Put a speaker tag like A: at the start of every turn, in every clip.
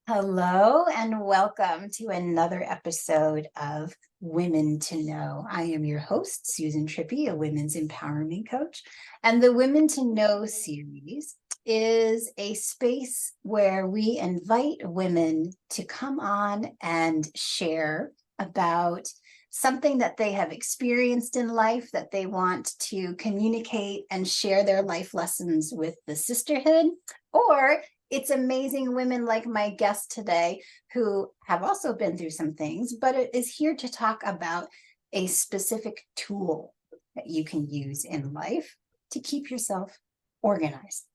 A: Hello and welcome to another episode of Women to Know. I am your host, Susan Trippy, a women's empowerment coach. And the Women to Know series is a space where we invite women to come on and share about something that they have experienced in life that they want to communicate and share their life lessons with the sisterhood, or it's amazing women like my guest today who have also been through some things, but it is here to talk about a specific tool that you can use in life to keep yourself organized.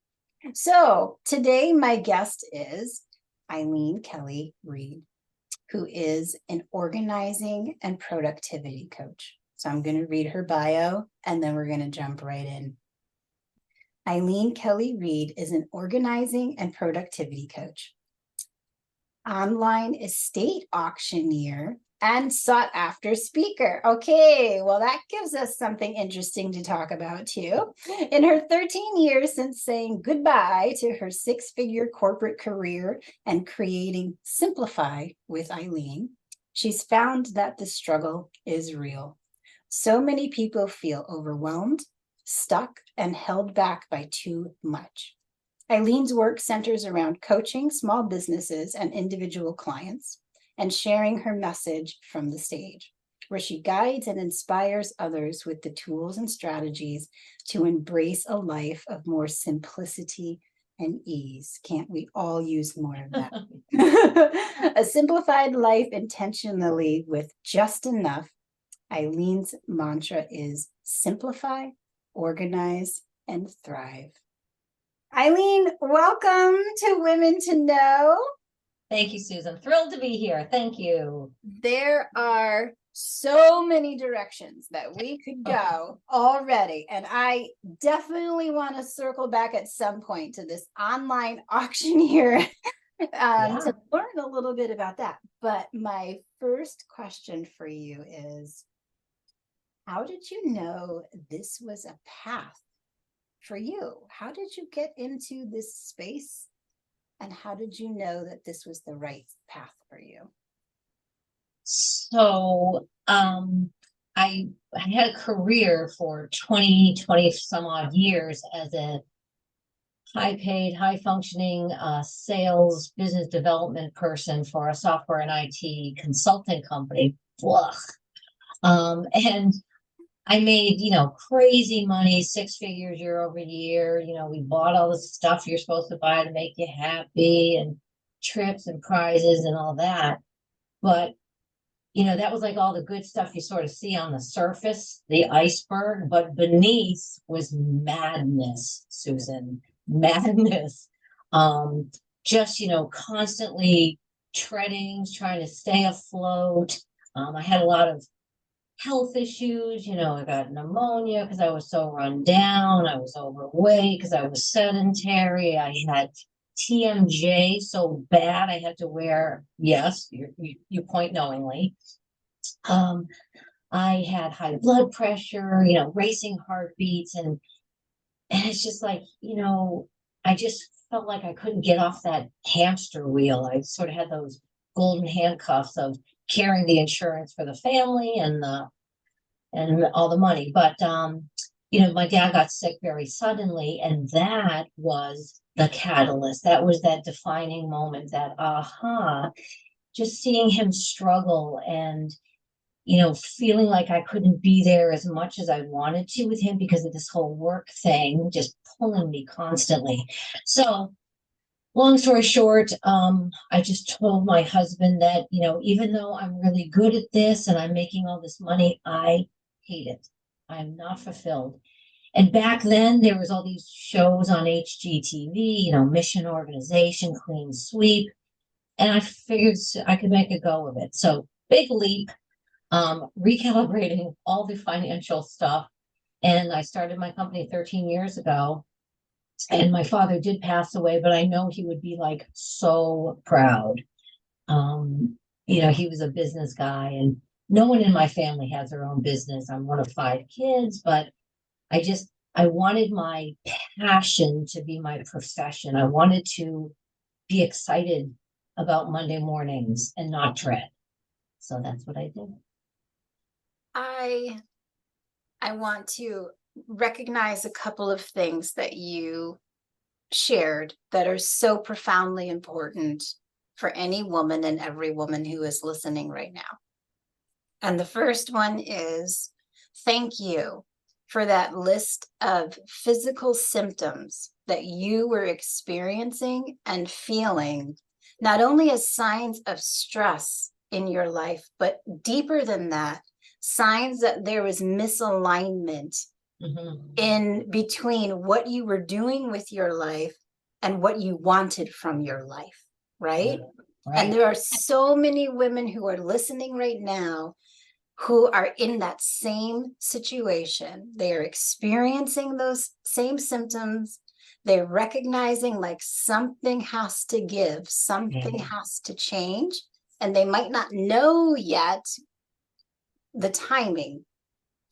A: So today, my guest is Eileen Kelly Reed, who is an organizing and productivity coach. So I'm going to read her bio and then we're going to jump right in. Eileen Kelly Reed is an organizing and productivity coach, online estate auctioneer, and sought after speaker. Okay, well, that gives us something interesting to talk about too. In her 13 years since saying goodbye to her six-figure corporate career and creating Simplified with Eileen, she's found that the struggle is real. So many people feel overwhelmed, stuck, and held back by too much. Eileen's work centers around coaching small businesses and individual clients and sharing her message from the stage, where she guides and inspires others with the tools and strategies to embrace a life of more simplicity and ease. Can't we all use more of that? A simplified life intentionally with just enough. Eileen's mantra is simplify, organize, and thrive. Eileen, welcome to Women to Know.
B: Thank you, Susan. Thrilled to be here. Thank you.
A: There are so many directions that we could go already, and I definitely want to circle back at some point to this online auctioneer to learn a little bit about that. But my first question for you is, how did you know this was a path for you? How did you get into this space? And how did you know that this was the right path for you?
B: So I had a career for 20 some odd years as a high paid, high functioning sales business development person for a software and IT consulting company. Blah. And I made, crazy money, six figures year over year. We bought all the stuff you're supposed to buy to make you happy and trips and prizes and all that. But, that was like all the good stuff you sort of see on the surface, the iceberg, but beneath was madness, Susan, madness. Just, constantly treading, trying to stay afloat. I had a lot of health issues. I got pneumonia because I was so run down. I was overweight because I was sedentary. I had TMJ so bad I had to wear, yes, you point knowingly. I had high blood pressure, racing heartbeats, and it's just like, I just felt like I couldn't get off that hamster wheel. I sort of had those golden handcuffs of carrying the insurance for the family and all the money. But my dad got sick very suddenly, and that was the catalyst. That was that defining moment, that just seeing him struggle and feeling like I couldn't be there as much as I wanted to with him because of this whole work thing just pulling me constantly. So long story short, I just told my husband that, even though I'm really good at this and I'm making all this money, I hate it. I'm not fulfilled. And back then there was all these shows on HGTV, mission organization, clean sweep. And I figured I could make a go of it. So big leap, recalibrating all the financial stuff. And I started my company 13 years ago. And my father did pass away, but I know he would be like so proud. He was a business guy, and no one in my family has their own business. I'm one of five kids, but I wanted my passion to be my profession. I wanted to be excited about Monday mornings and not dread. So that's what I did.
A: I want to recognize a couple of things that you shared that are so profoundly important for any woman and every woman who is listening right now. And the first one is thank you for that list of physical symptoms that you were experiencing and feeling, not only as signs of stress in your life, but deeper than that, signs that there was misalignment in between what you were doing with your life and what you wanted from your life, right? And there are so many women who are listening right now who are in that same situation. They are experiencing those same symptoms. They're recognizing like something has to give, something has to change, and they might not know yet the timing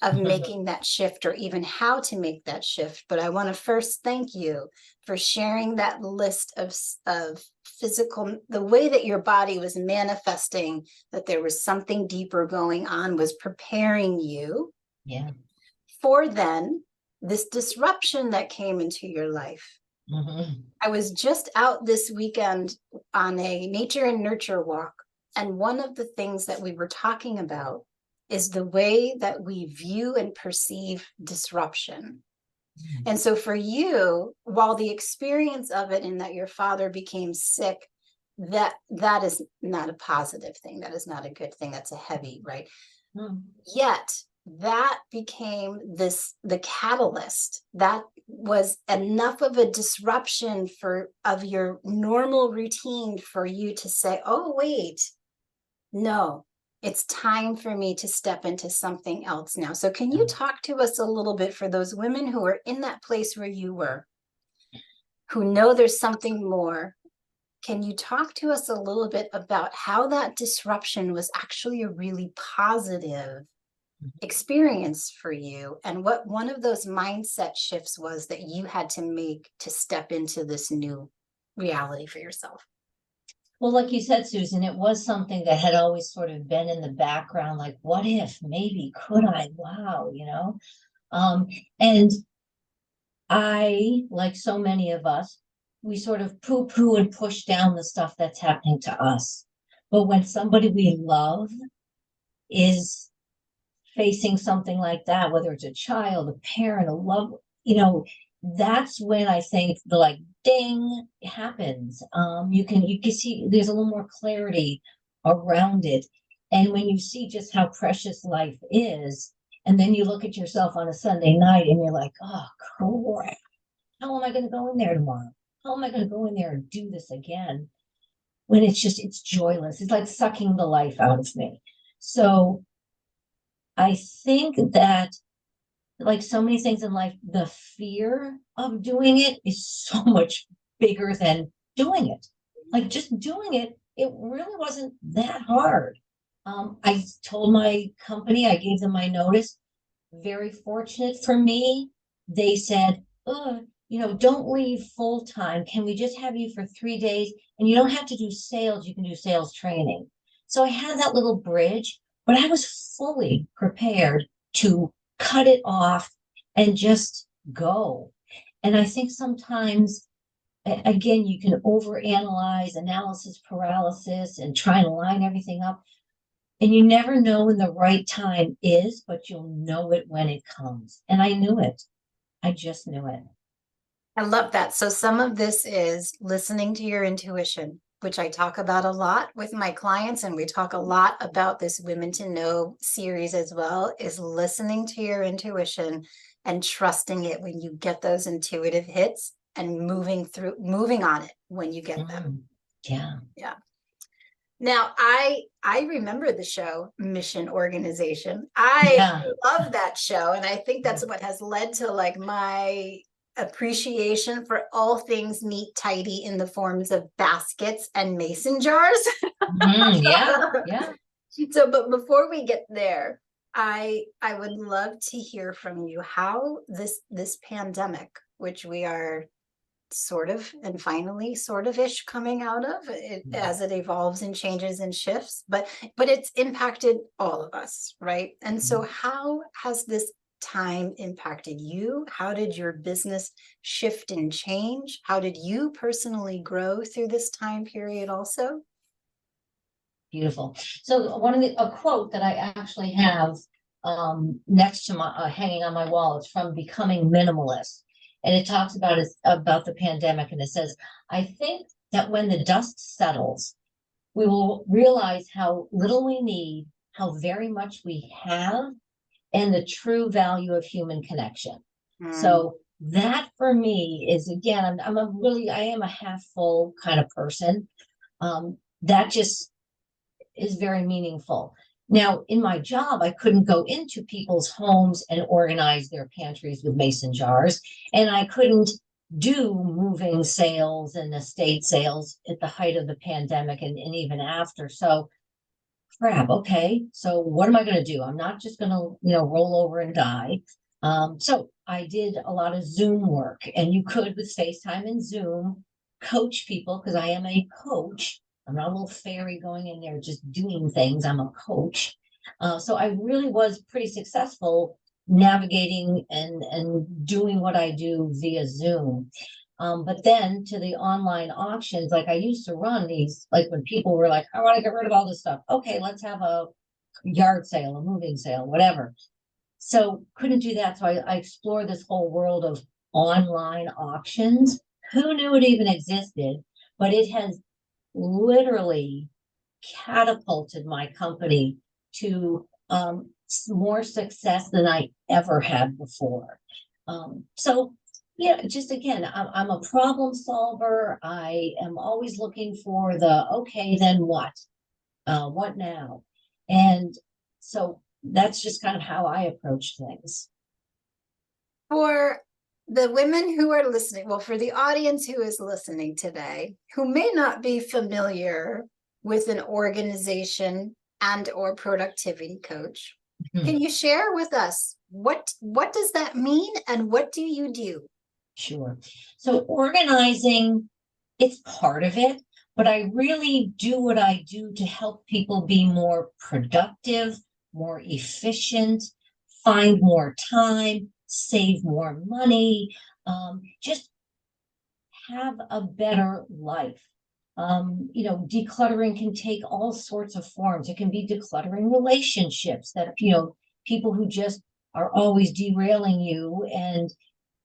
A: of making that shift or even how to make that shift. But I want to first thank you for sharing that list of physical, the way that your body was manifesting that there was something deeper going on, was preparing you for then this disruption that came into your life. I was just out this weekend on a nature and nurture walk, and one of the things that we were talking about is the way that we view and perceive disruption. And so for you, while the experience of it in that your father became sick, that is not a positive thing. That is not a good thing. That's a heavy, right? Yet that became the catalyst that was enough of a disruption of your normal routine for you to say, oh, wait, no, it's time for me to step into something else now. So can you talk to us a little bit for those women who are in that place where you were, who know there's something more? Can you talk to us a little bit about how that disruption was actually a really positive experience for you, and what one of those mindset shifts was that you had to make to step into this new reality for yourself?
B: Well, like you said, Susan, it was something that had always sort of been in the background, like, what if, maybe, could I? Wow, and I, like so many of us, we sort of poo-poo and push down the stuff that's happening to us. But when somebody we love is facing something like that, whether it's a child, a parent, a loved, that's when I think the like ding happens. You can see there's a little more clarity around it. And when you see just how precious life is, and then you look at yourself on a Sunday night and you're like, oh crap, how am I going to go in there tomorrow? How am I going to go in there and do this again? When it's joyless. It's like sucking the life out of me. So I think that, like so many things in life, the fear of doing it is so much bigger than doing it. Like just doing it, it really wasn't that hard. I told my company, I gave them my notice. Very fortunate for me. They said, don't leave full time. Can we just have you for 3 days? And you don't have to do sales. You can do sales training. So I had that little bridge, but I was fully prepared to cut it off and just go. And I think sometimes, again, you can overanalyze, analysis paralysis, and try and line everything up. And you never know when the right time is, but you'll know it when it comes. And I knew it. I just knew it.
A: I love that. So some of this is listening to your intuition, which I talk about a lot with my clients, and we talk a lot about this Women to Know series as well, is listening to your intuition and trusting it when you get those intuitive hits and moving on it when you get them.
B: Yeah.
A: Now, I remember the show Mission Organization. I love that show, and I think that's what has led to like my appreciation for all things neat, tidy in the forms of baskets and mason jars.
B: Yeah.
A: So, but before we get there, I would love to hear from you how this pandemic, which we are sort of and finally sort of ish coming out of it as it evolves and changes and shifts, but it's impacted all of us, right? And so how has this time impacted you? How did your business shift and change? How did you personally grow through this time period also?
B: Beautiful. So a quote that I actually have next to my hanging on my wall is from Becoming Minimalist. And it talks about the pandemic, and it says, I think that when the dust settles, we will realize how little we need, how very much we have, and the true value of human connection. So that for me is, again, I am a half full kind of person. That just is very meaningful. Now, in my job, I couldn't go into people's homes and organize their pantries with mason jars, and I couldn't do moving sales and estate sales at the height of the pandemic and even after. So, crap, okay, so what am I going to do? I'm not just going to, roll over and die. So I did a lot of Zoom work, and you could, with FaceTime and Zoom, coach people, because I am a coach. I'm not a little fairy going in there just doing things. I'm a coach. So I really was pretty successful navigating and doing what I do via Zoom. But then to the online auctions, like I used to run these, like when people were like, I want to get rid of all this stuff. Okay, let's have a yard sale, a moving sale, whatever. So couldn't do that. So I explored this whole world of online auctions. Who knew it even existed? But it has literally catapulted my company to more success than I ever had before. So yeah, just again, I'm a problem solver. I am always looking for okay, then what? What now? And so that's just kind of how I approach things.
A: For the women who are listening, well, for the audience who is listening today, who may not be familiar with an organization and or productivity coach, can you share with us what does that mean and what do you do?
B: Sure. So organizing, it's part of it, but I really do what I do to help people be more productive, more efficient, find more time, save more money, just have a better life. Decluttering can take all sorts of forms. It can be decluttering relationships that, people who just are always derailing you, and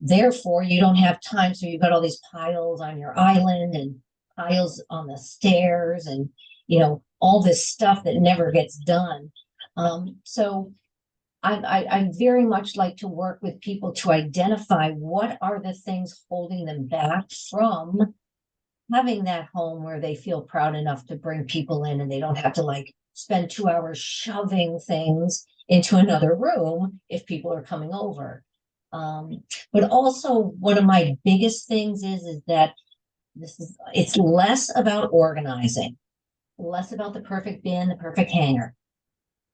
B: therefore you don't have time. So you've got all these piles on your island and piles on the stairs and, all this stuff that never gets done. So I very much like to work with people to identify what are the things holding them back from having that home where they feel proud enough to bring people in, and they don't have to spend 2 hours shoving things into another room if people are coming over. But also one of my biggest things is that it's less about organizing, less about the perfect bin, the perfect hanger.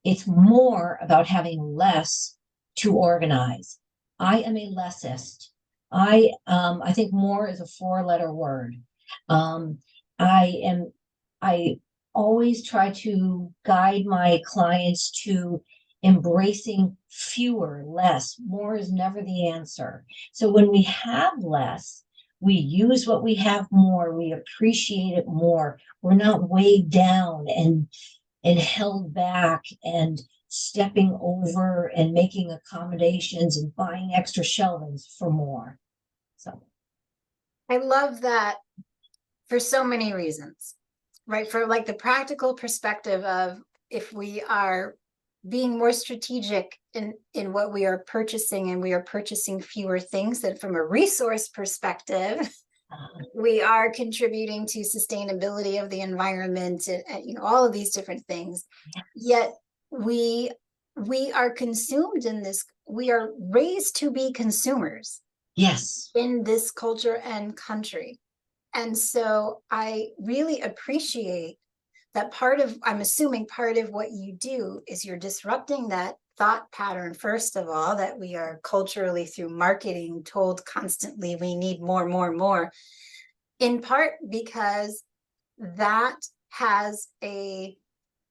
B: It's more about having less to organize. I am a lessist. I think more is a 4-letter word. I always try to guide my clients to embracing fewer, less. More is never the answer. So when we have less, we use what we have more, we appreciate it more. We're not weighed down and held back and stepping over and making accommodations and buying extra shelvings for more. So
A: I love that for so many reasons, right? For the practical perspective of if we are being more strategic in what we are purchasing, and we are purchasing fewer things, that from a resource perspective, we are contributing to sustainability of the environment and all of these different things. Yet we are consumed in this. We are raised to be consumers.
B: Yes.
A: In this culture and country. And so I really appreciate that I'm assuming part of what you do is you're disrupting that thought pattern, first of all, that we are culturally through marketing told constantly we need more, more, more, in part because that has a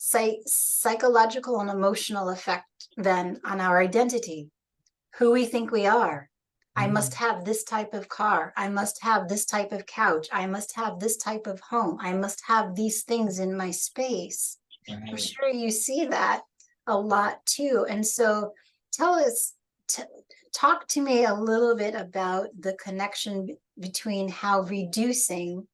A: psychological and emotional effect then on our identity, who we think we are. I must have this type of car. I must have this type of couch. I must have this type of home. I must have these things in my space. I'm sure you see that a lot too. And so tell us, talk to me a little bit about the connection between how reducing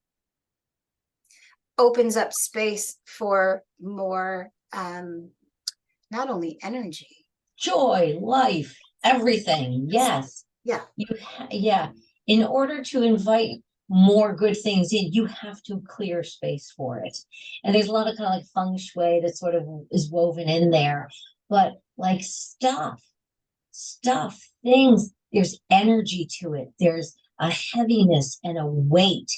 A: opens up space for more, not only energy,
B: joy, life, everything. Yes.
A: yeah,
B: Yeah. In order to invite more good things in, you have to clear space for it. And there's a lot of kind of like feng shui that sort of is woven in there. But like stuff, things, there's energy to it. There's a heaviness and a weight.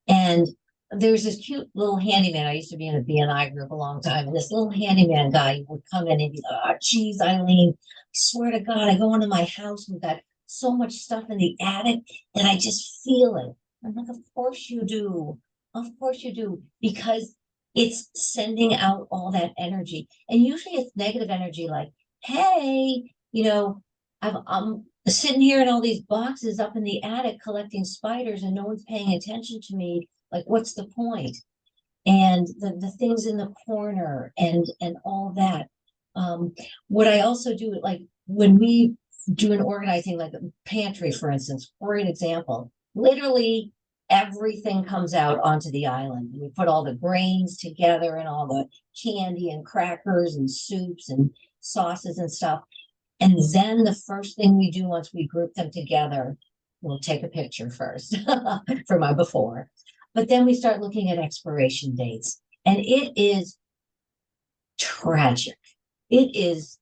B: And there's this cute little handyman. I used to be in a BNI group a long time, and this little handyman guy would come in and be like, "Oh, geez, Eileen, I swear to God, I go into my house, we've got so much stuff in the attic, and I just feel it." I'm like, "Of course you do. Of course you do," because it's sending out all that energy. And usually it's negative energy, like, "Hey, I'm sitting here in all these boxes up in the attic collecting spiders, and no one's paying attention to me. Like, what's the point?" And the things in the corner and all that. What I also do, like when we do an organizing, like a pantry, for instance, great example. Literally everything comes out onto the island. We put all the grains together and all the candy and crackers and soups and sauces and stuff. And then the first thing we do once we group them together, we'll take a picture first for my before. But then we start looking at expiration dates. And it is tragic. It is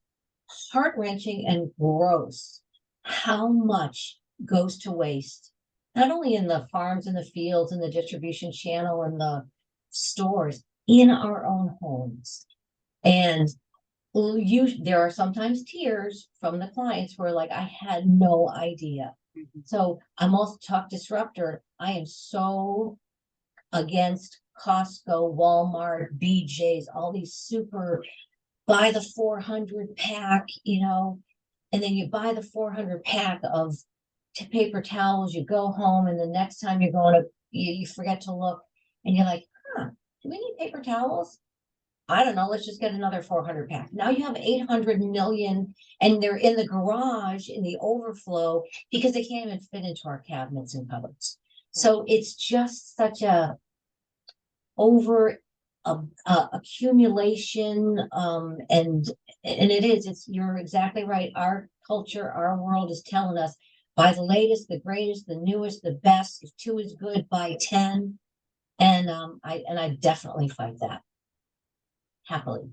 B: heart-wrenching and gross how much goes to waste, not only in the farms and the fields and the distribution channel and the stores, in our own homes. And there are sometimes tears from the clients who are like, "I had no idea." So I'm also talk disruptor. I am so against Costco, Walmart, BJ's, all these super buy the 400 pack, and then you buy the 400 pack of paper towels, you go home, and the next time you're going to, you forget to look, and you're like, do we need paper towels? I don't know, let's just get another 400 pack. Now you have 800 million, and they're in the garage in the overflow because they can't even fit into our cabinets and cupboards. So it's just such a over accumulation, and you're exactly right. Our culture, our world is telling us, buy the latest, the greatest, the newest, the best. If 2 is good, buy 10. And I definitely fight that happily.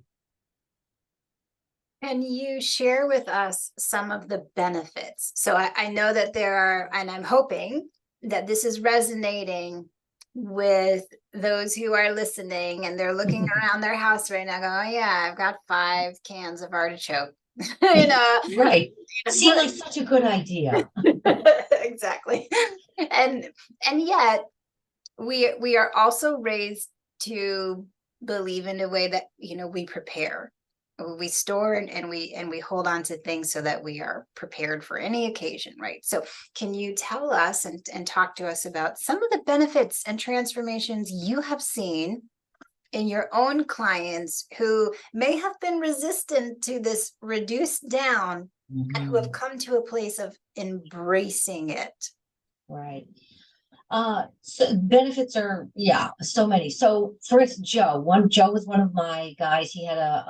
A: Can you share with us some of the benefits? So I know that there are, and I'm hoping that this is resonating with those who are listening, and they're looking around their house right now going, "Oh yeah, I've got 5 cans of artichoke."
B: Right. Seemed like such a good idea.
A: Exactly. And yet we are also raised to believe in a way that, we prepare. We store and we hold on to things so that we are prepared for any occasion, right? So can you tell us and talk to us about some of the benefits and transformations you have seen in your own clients who may have been resistant to this reduced down, and who have come to a place of embracing it?
B: Right. So benefits are, so many. So first, Joe was one of my guys. He had a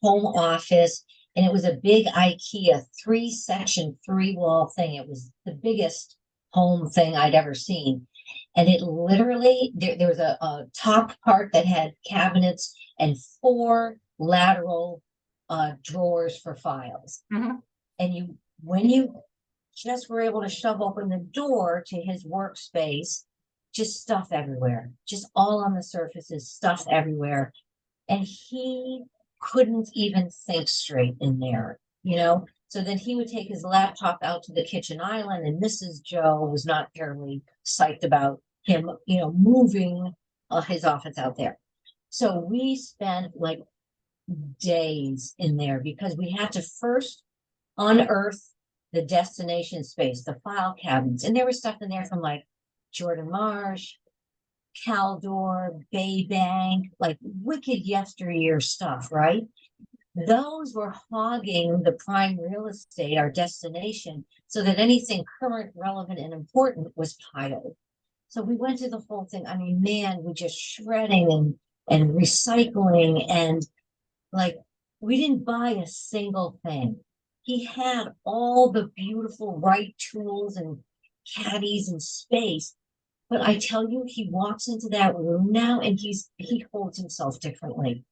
B: home office, and it was a big IKEA 3-section 3-wall thing. It was the biggest home thing I'd ever seen. And it literally, there was a top part that had cabinets and 4 lateral drawers for files. And when you just were able to shove open the door to his workspace, just stuff everywhere, just all on the surfaces, stuff everywhere. And he couldn't even think straight in there. you know? So then he would take his laptop out to the kitchen island, and Mrs. Joe was not terribly psyched about him, you know, moving his office out there. So we spent like days in there because we had to first unearth the destination space, the file cabinets. And there was stuff in there from like Jordan Marsh, Caldor, Bay Bank, like wicked yesteryear stuff, right? Those were hogging the prime real estate, our destination, so that anything current, relevant, and important was piled. So we went through the whole thing. I mean, man, we just shredding and recycling, and like we didn't buy a single thing. He had all the beautiful right tools and caddies and space. But I tell you, he walks into that room now and he holds himself differently.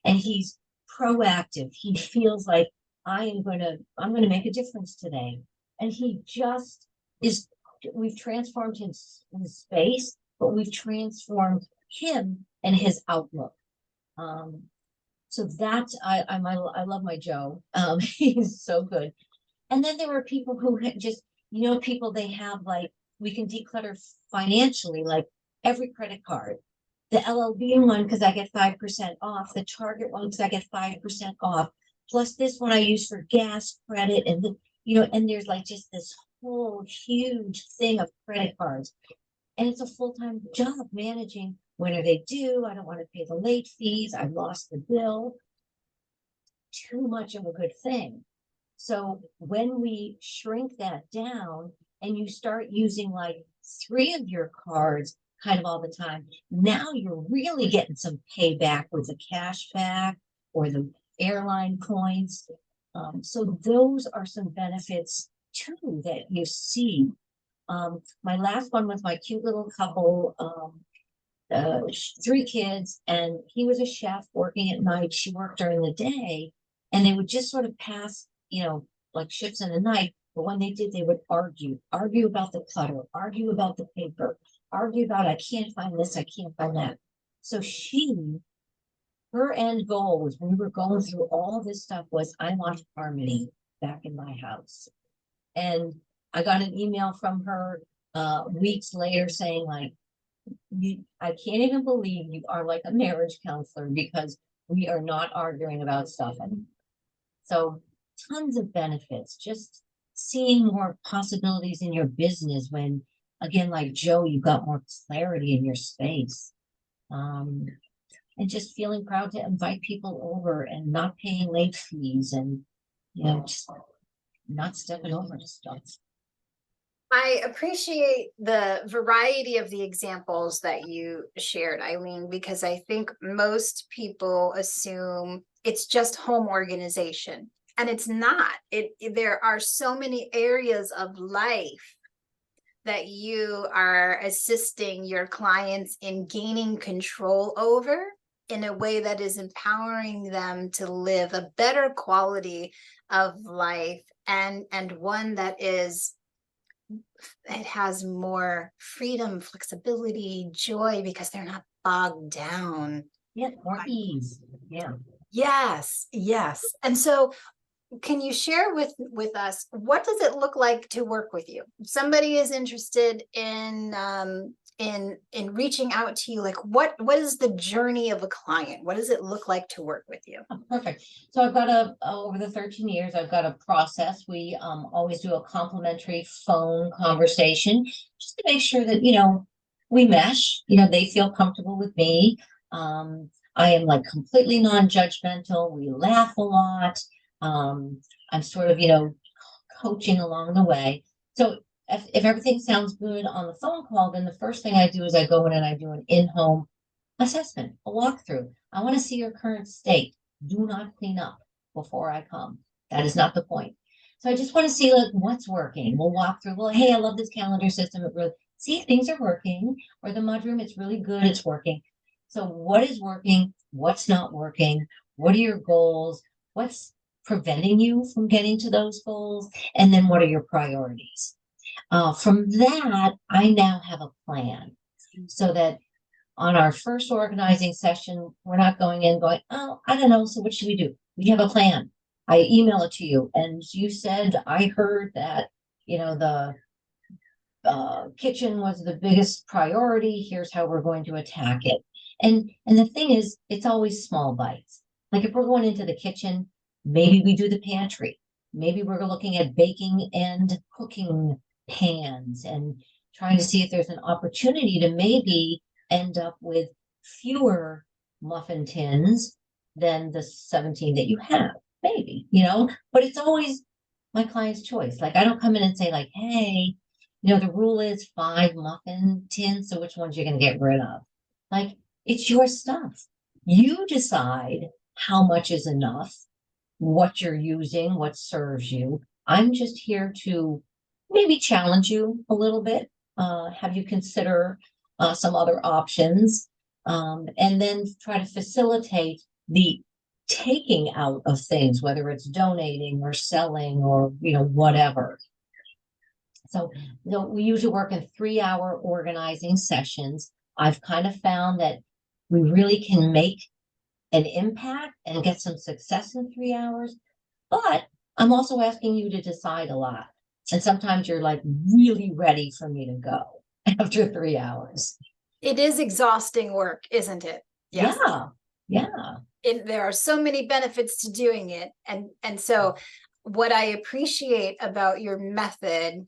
B: And he's proactive. He feels like I'm gonna make a difference today. And he just is, we've transformed his space, but we've transformed him and his outlook. So that's I love my Joe. He's so good. And then there were people who had just, you know, people they have like, we can declutter financially, like every credit card, the LLB one because I get 5% off, the Target one because I get 5% off, plus this one I use for gas credit, and the, you know, and there's like just this whole huge thing of credit cards, and it's a full-time job managing. When are they due? I don't want to pay the late fees. I lost the bill. Too much of a good thing. So when we shrink that down and you start using like 3 of your cards kind of all the time, now you're really getting some payback with the cash back or the airline points. So those are some benefits too that you see. My last one was my cute little couple, 3 kids, and he was a chef working at night. She worked during the day, and they would just sort of pass, you know, like ships in the night. But when they did, they would argue about the clutter, argue about the paper, argue about, I can't find this, I can't find that. So her end goal was, when we were going through all this stuff, was I want harmony back in my house. And I got an email from her weeks later saying like, I can't even believe you are like a marriage counselor because we are not arguing about stuff anymore. So tons of benefits, just seeing more possibilities in your business when, again, like Joe, you got more clarity in your space. And just feeling proud to invite people over and not paying late fees and, you know, just not stepping over stuff.
A: I appreciate the variety of the examples that you shared, Eileen, because I think most people assume it's just home organization, and it's not. There are so many areas of life that you are assisting your clients in gaining control over in a way that is empowering them to live a better quality of life, and one that is, it has more freedom, flexibility, joy, because they're not bogged down.
B: Yeah, more ease. Yeah.
A: Yes, yes. And so can you share with us, what does it look like to work with you? If somebody is interested in reaching out to you, like what is the journey of a client? What does it look like to work with you?
B: Oh, perfect. So I've got over the 13 years, I've got a process. We always do a complimentary phone conversation just to make sure that, you know, we mesh, you know, they feel comfortable with me. I am like completely non-judgmental. We laugh a lot. I'm sort of, you know, coaching along the way. So if everything sounds good on the phone call, then the first thing I do is I go in and I do an in-home assessment, a walkthrough. I want to see your current state. Do not clean up before I come. That is not the point. So I just want to see like what's working. We'll walk through, well, hey, I love this calendar system. It really, see, things are working. Or the mudroom, it's really good, it's working. So what is working? What's not working? What are your goals? What's preventing you from getting to those goals? And then what are your priorities? From that, I now have a plan so that on our first organizing session, we're not going in going, oh, I don't know, so what should we do? We have a plan. I email it to you and you said, I heard that, the kitchen was the biggest priority. Here's how we're going to attack it. And the thing is, it's always small bites. Like if we're going into the kitchen, maybe we do the pantry. Maybe we're looking at baking and cooking pans and trying to see if there's an opportunity to maybe end up with fewer muffin tins than the 17 that you have. Maybe, but it's always my client's choice. Like I don't come in and say like, hey, the rule is 5 muffin tins, so which ones you're going to get rid of? Like, it's your stuff. You decide how much is enough, what you're using, what serves you. I'm just here to maybe challenge you a little bit, have you consider some other options, and then try to facilitate the taking out of things, whether it's donating or selling or, whatever. So, we usually work in 3-hour organizing sessions. I've kind of found that we really can make an impact and get some success in 3 hours. But I'm also asking you to decide a lot. And sometimes you're like really ready for me to go after 3 hours.
A: It is exhausting work, isn't it?
B: Yes. Yeah.
A: There are so many benefits to doing it. And so what I appreciate about your method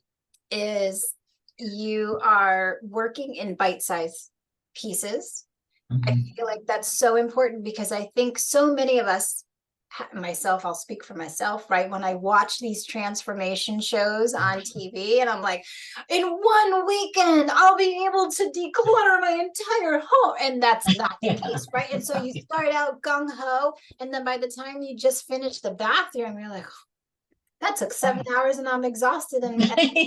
A: is you are working in bite-sized pieces. I feel like that's so important because I think so many of us, myself, I'll speak for myself, right? When I watch these transformation shows on TV and I'm like, in one weekend, I'll be able to declutter my entire home. And that's not the case, right? And so you start out gung-ho, and then by the time you just finish the bathroom, you're like, that took 7 hours and I'm exhausted and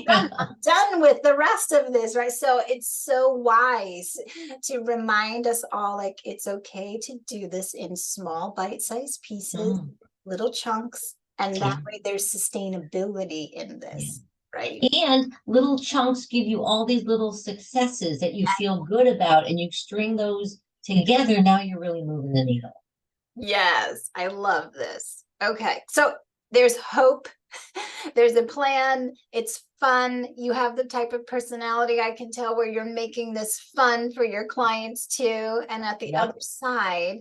A: I'm done with the rest of this, right? So it's so wise to remind us all, like, it's okay to do this in small bite-sized pieces, little chunks, and that way there's sustainability in this, right?
B: And little chunks give you all these little successes that you feel good about, and you string those together. Now you're really moving the needle.
A: Yes, I love this. Okay, so there's hope. There's a plan. It's fun. You have the type of personality I can tell where you're making this fun for your clients too. And at the other side,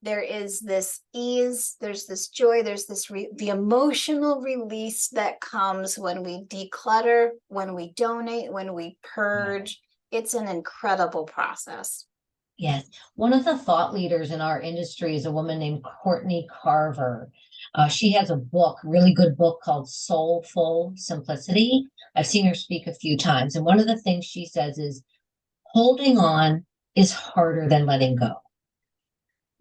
A: there is this ease, there's this joy, there's this the emotional release that comes when we declutter, when we donate, when we purge. It's an incredible process.
B: Yes. One of the thought leaders in our industry is a woman named Courtney Carver. She has a book, really good book called Soulful Simplicity. I've seen her speak a few times. And one of the things she says is holding on is harder than letting go.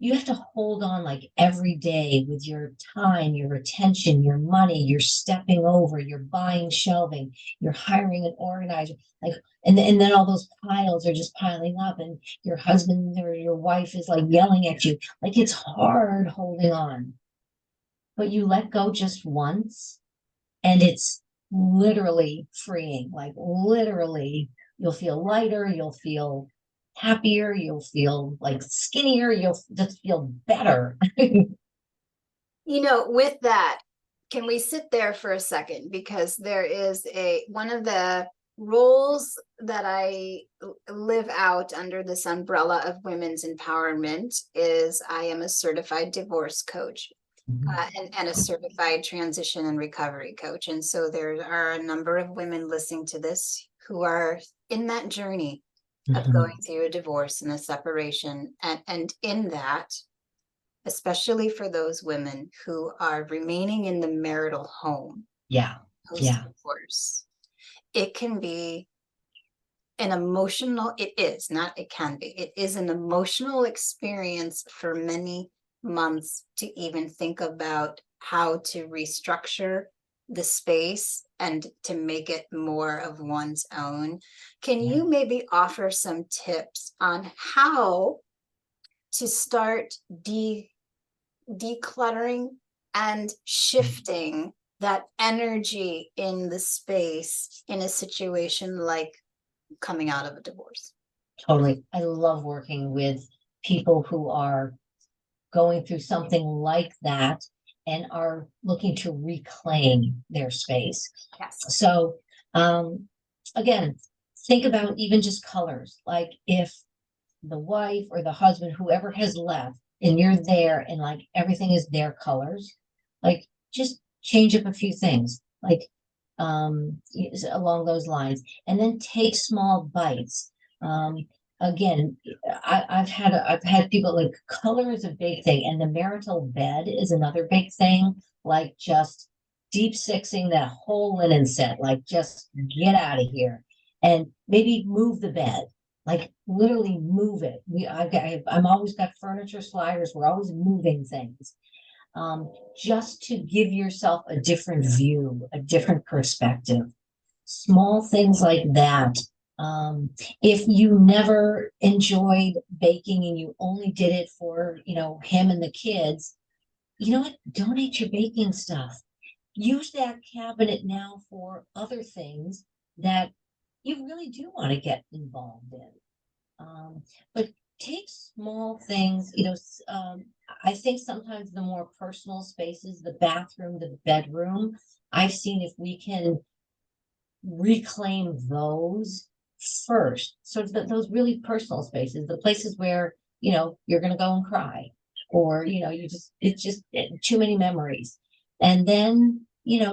B: You have to hold on like every day with your time, your attention, your money, you're stepping over, you're buying shelving, you're hiring an organizer, like, and then all those piles are just piling up and your husband or your wife is like yelling at you. Like it's hard holding on. But you let go just once and it's literally freeing. Like literally, you'll feel lighter, you'll feel happier, you'll feel like skinnier, you'll just feel better.
A: With that, can we sit there for a second? Because there is one of the roles that I live out under this umbrella of women's empowerment is I am a certified divorce coach. And a certified transition and recovery coach. And so there are a number of women listening to this who are in that journey of going through a divorce and a separation. And in that, especially for those women who are remaining in the marital home. Post-divorce, it can be an emotional, it is an emotional experience for many months to even think about how to restructure the space and to make it more of one's own. Can you maybe offer some tips on how to start decluttering and shifting that energy in the space in a situation like coming out of a divorce?
B: Totally. I love working with people who are going through something like that and are looking to reclaim their space.
A: Yes.
B: So, again, think about even just colors. Like if the wife or the husband, whoever has left, and you're there and like everything is their colors, like just change up a few things, like along those lines, and then take small bites. Again, I've had people like color is a big thing, and the marital bed is another big thing. Like just deep sixing that whole linen set, like just get out of here, and maybe move the bed, like literally move it. I'm always got furniture sliders. We're always moving things, just to give yourself a different view, a different perspective. Small things like that. If you never enjoyed baking and you only did it for, him and the kids, you know what? Donate your baking stuff. Use that cabinet now for other things that you really do want to get involved in. But take small things, I think sometimes the more personal spaces, the bathroom, the bedroom, I've seen if we can reclaim those first. So those really personal spaces, the places where, you're going to go and cry, or, it's just too many memories. And then,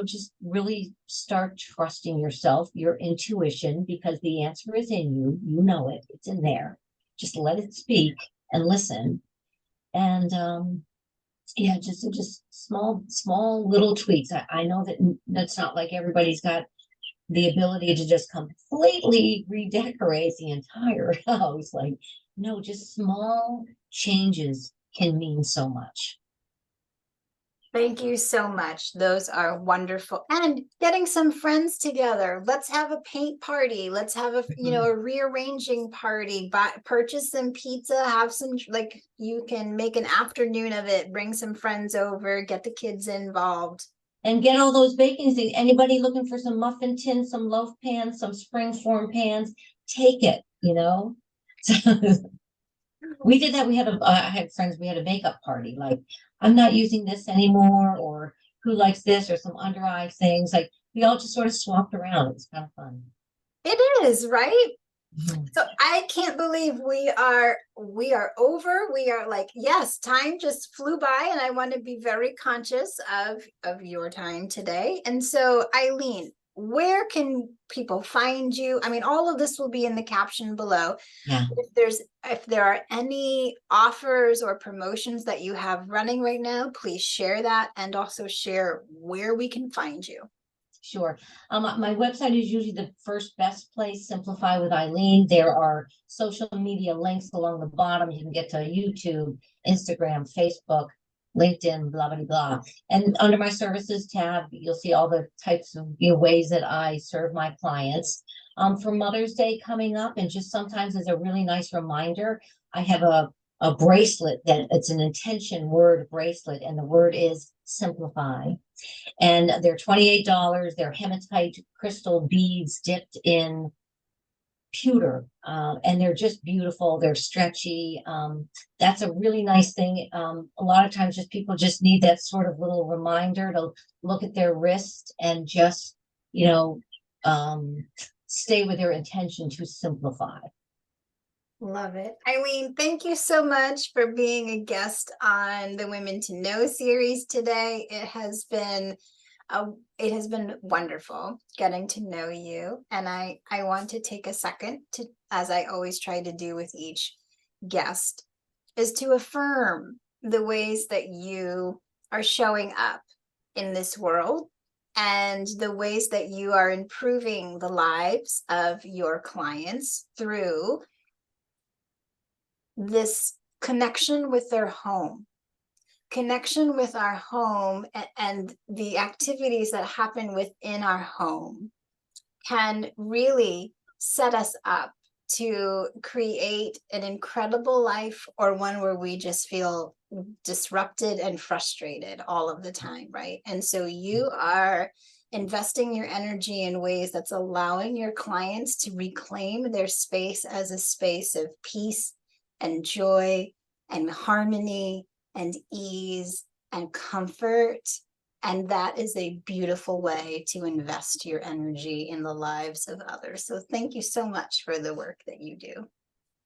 B: just really start trusting yourself, your intuition, because the answer is in you. You know it, it's in there. Just let it speak and listen. And yeah, just small little tweaks. I know that's not like everybody's got the ability to just completely redecorate the entire house. Like, no, just small changes can mean so much.
A: Thank you so much. Those are wonderful. And getting some friends together. Let's have a paint party. Let's have a rearranging party. Purchase some pizza, have some, like, you can make an afternoon of it, bring some friends over, get the kids involved.
B: And get all those baking things. Anybody looking for some muffin tins, some loaf pans, some spring form pans, take it, We did that. I had friends, we had a makeup party. Like, I'm not using this anymore, or who likes this, or some under eye things. Like, we all just sort of swapped around. It was kind of fun.
A: It is, right?
B: Mm-hmm.
A: So I can't believe we are over. We are like, yes, time just flew by, and I want to be very conscious of your time today. And so, Eileen, where can people find you? I mean, all of this will be in the caption below.
B: Yeah.
A: If there are any offers or promotions that you have running right now, please share that, and also share where we can find you.
B: Sure. My website is usually the first best place, Simplify with Eileen. There are social media links along the bottom. You can get to YouTube, Instagram, Facebook, LinkedIn, blah, blah, blah. And under my services tab, you'll see all the types of ways that I serve my clients. For Mother's Day coming up, and just sometimes as a really nice reminder, I have a bracelet that it's an intention word bracelet, and the word is simplify. And they're $28. They're hematite crystal beads dipped in pewter, and they're just beautiful. They're stretchy. That's a really nice thing. A lot of times, just people just need that sort of little reminder to look at their wrist and just, stay with their intention to simplify.
A: Love it. Eileen, thank you so much for being a guest on the Women to Know series today. It has been wonderful getting to know you. And I want to take a second to, as I always try to do with each guest, is to affirm the ways that you are showing up in this world, and the ways that you are improving the lives of your clients through this connection with their home, connection with our home, and the activities that happen within our home can really set us up to create an incredible life, or one where we just feel disrupted and frustrated all of the time, right? And so you are investing your energy in ways that's allowing your clients to reclaim their space as a space of peace and joy and harmony and ease and comfort. And that is a beautiful way to invest your energy in the lives of others. So thank you so much for the work that you do.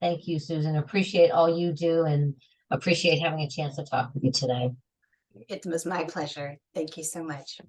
B: Thank you, Susan. Appreciate all you do and appreciate having a chance to talk with you today.
A: It was my pleasure. Thank you so much.